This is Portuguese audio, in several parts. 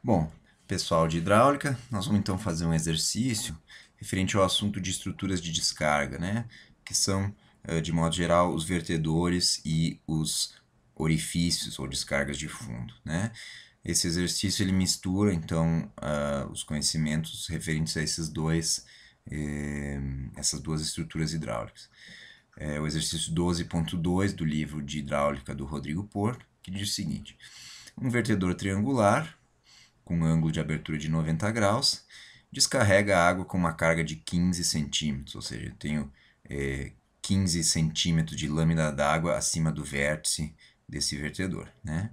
Bom, pessoal de hidráulica, nós vamos então fazer um exercício referente ao assunto de estruturas de descarga, né? Que são, de modo geral, os vertedores e os orifícios ou descargas de fundo, né? Esse exercício ele mistura então os conhecimentos referentes a essas duas estruturas hidráulicas. O exercício 12.2 do livro de hidráulica do Rodrigo Porto, que diz o seguinte: um vertedor triangular com um ângulo de abertura de 90 graus, descarrega a água com uma carga de 15 centímetros, ou seja, eu tenho 15 centímetros de lâmina d'água acima do vértice desse vertedor, né?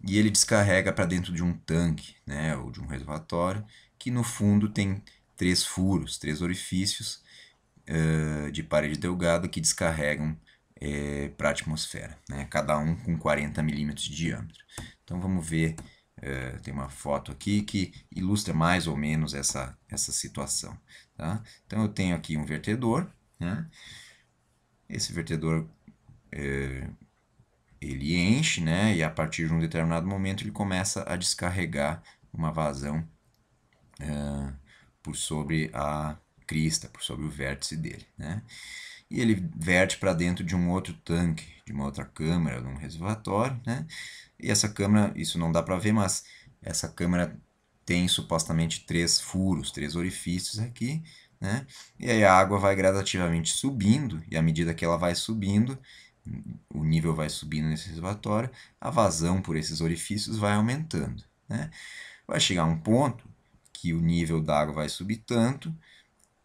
E ele descarrega para dentro de um tanque, né, ou de um reservatório, que no fundo tem três furos, três orifícios de parede delgada que descarregam para a atmosfera, né? Cada um com 40 milímetros de diâmetro. Então vamos ver, tem uma foto aqui que ilustra mais ou menos essa situação. Tá? Então eu tenho aqui um vertedor, né? Esse vertedor ele enche, né? E a partir de um determinado momento ele começa a descarregar uma vazão por sobre a crista, por sobre o vértice dele, né? E ele verte para dentro de um outro tanque, de uma outra câmara, de um reservatório, né? E essa câmara, isso não dá para ver, mas essa câmara tem supostamente três furos, três orifícios aqui, né? E aí a água vai gradativamente subindo, e à medida que ela vai subindo, o nível vai subindo nesse reservatório, a vazão por esses orifícios vai aumentando, né? Vai chegar um ponto que o nível da água vai subir tanto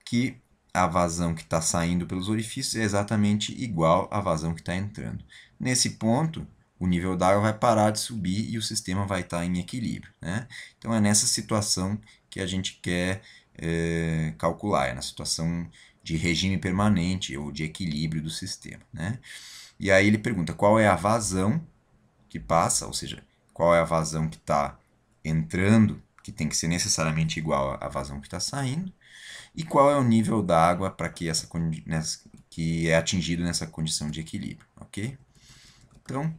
que a vazão que está saindo pelos orifícios é exatamente igual à vazão que está entrando. Nesse ponto, o nível d'água vai parar de subir e o sistema vai estar em equilíbrio, né? Então é nessa situação que a gente quer calcular, é na situação de regime permanente ou de equilíbrio do sistema, né? E aí ele pergunta qual é a vazão que passa, ou seja, qual é a vazão que está entrando, que tem que ser necessariamente igual à vazão que está saindo, e qual é o nível da água para que que é atingido nessa condição de equilíbrio, ok? Então,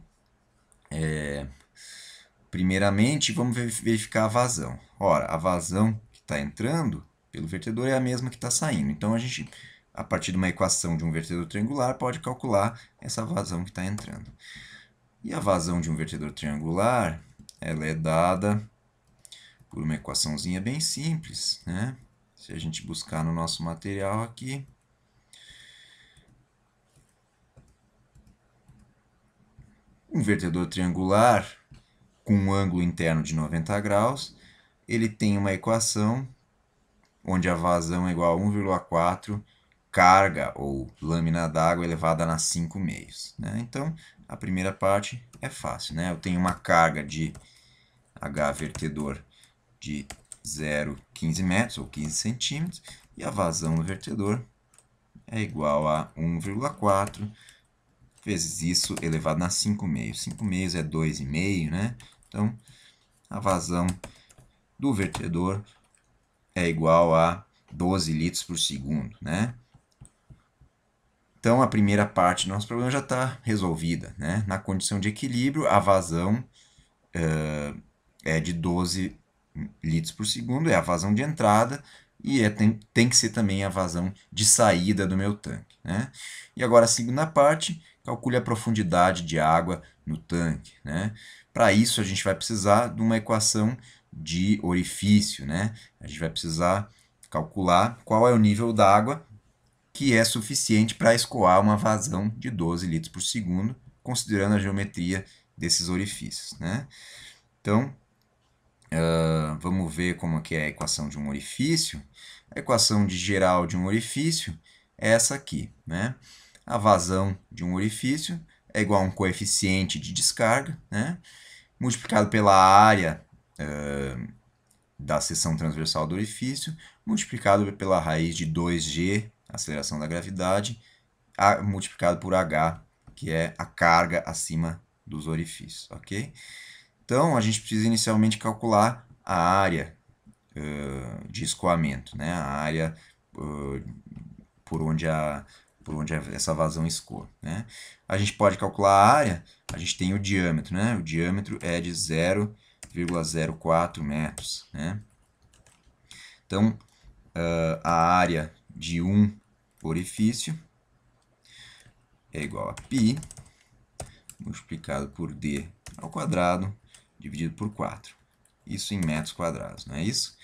primeiramente, vamos verificar a vazão. Ora, a vazão que está entrando pelo vertedor é a mesma que está saindo. Então, a gente, a partir de uma equação de um vertedor triangular, pode calcular essa vazão que está entrando. E a vazão de um vertedor triangular, ela é dada por uma equaçãozinha bem simples, né? Se a gente buscar no nosso material aqui, um vertedor triangular com um ângulo interno de 90 graus, ele tem uma equação onde a vazão é igual a 1,4 carga ou lâmina d'água elevada a 5 meios, né? Então, a primeira parte é fácil, né? Eu tenho uma carga de H vertedor de 0,15 metros ou 15 centímetros e a vazão do vertedor é igual a 1,4 vezes isso elevado a 5 meios. 5 meios é 2,5, né? Então, a vazão do vertedor é igual a 12 litros por segundo, né? Então, a primeira parte do nosso problema já está resolvida, né? Na condição de equilíbrio, a vazão é de 12 litros por segundo, é a vazão de entrada, e tem que ser também a vazão de saída do meu tanque, né? E agora a segunda parte, calcule a profundidade de água no tanque, né? Para isso a gente vai precisar de uma equação de orifício, né? A gente vai precisar calcular qual é o nível da água que é suficiente para escoar uma vazão de 12 litros por segundo, considerando a geometria desses orifícios, né? Então, vamos ver como que é a equação de um orifício. A equação de geral de um orifício é essa aqui, né? A vazão de um orifício é igual a um coeficiente de descarga, né? Multiplicado pela área da seção transversal do orifício, multiplicado pela raiz de 2g, aceleração da gravidade, multiplicado por h, que é a carga acima dos orifícios, ok? Então, a gente precisa inicialmente calcular a área de escoamento, né? A área por onde essa vazão escoa, né? A gente pode calcular a área, a gente tem o diâmetro, né? O diâmetro é de 0,5 3,04 metros, né? Então, a área de um orifício é igual a π multiplicado por d ao quadrado dividido por 4. Isso em metros quadrados, não é isso?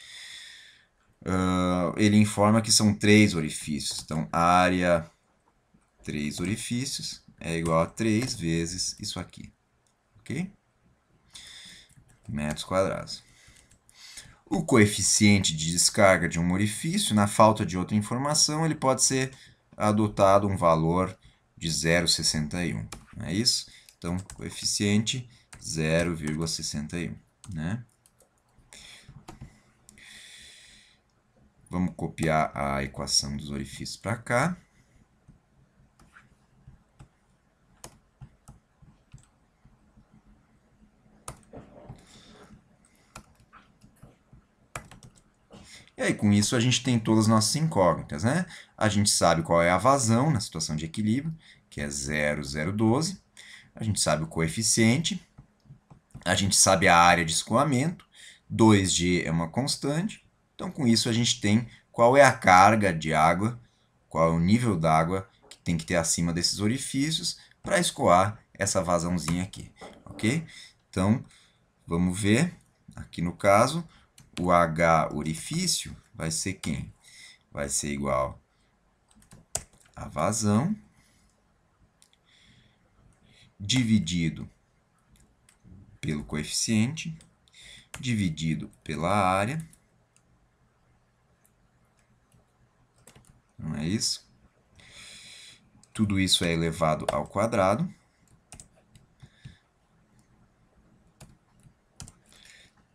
Ele informa que são 3 orifícios. Então, a área 3 orifícios é igual a 3 vezes isso aqui. Ok? Metros quadrados. O coeficiente de descarga de um orifício, na falta de outra informação, ele pode ser adotado um valor de 0,61. Não é isso? Então, coeficiente 0,61. Né? Vamos copiar a equação dos orifícios para cá. E aí, com isso, a gente tem todas as nossas incógnitas, né? A gente sabe qual é a vazão na situação de equilíbrio, que é 0,012. A gente sabe o coeficiente. A gente sabe a área de escoamento. 2G é uma constante. Então, com isso, a gente tem qual é a carga de água, qual é o nível d'água que tem que ter acima desses orifícios para escoar essa vazãozinha aqui, ok? Então, vamos ver. Aqui no caso, o H orifício vai ser quem? Vai ser igual a vazão dividido pelo coeficiente, dividido pela área. Não é isso? Tudo isso é elevado ao quadrado.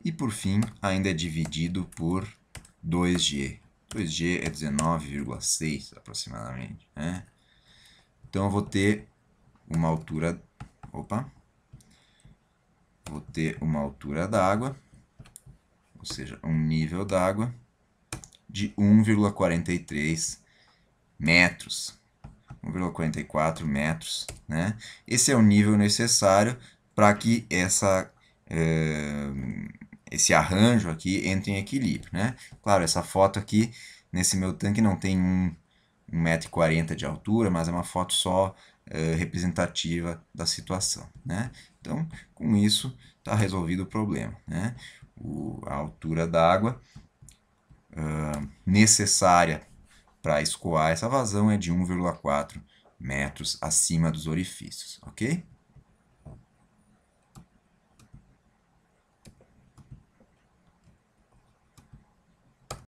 E, por fim, ainda é dividido por 2G. 2G é 19,6 aproximadamente, né? Então, eu vou ter uma altura... Vou ter uma altura d'água, ou seja, um nível d'água de 1,43 metros. 1,44 metros, né? Esse é o nível necessário para que esse arranjo aqui entre em equilíbrio, né? Claro, essa foto aqui, nesse meu tanque, não tem 1,40 m de altura, mas é uma foto só representativa da situação, né? Então, com isso, está resolvido o problema, né? A altura da água necessária para escoar essa vazão é de 1,4 metros acima dos orifícios, ok?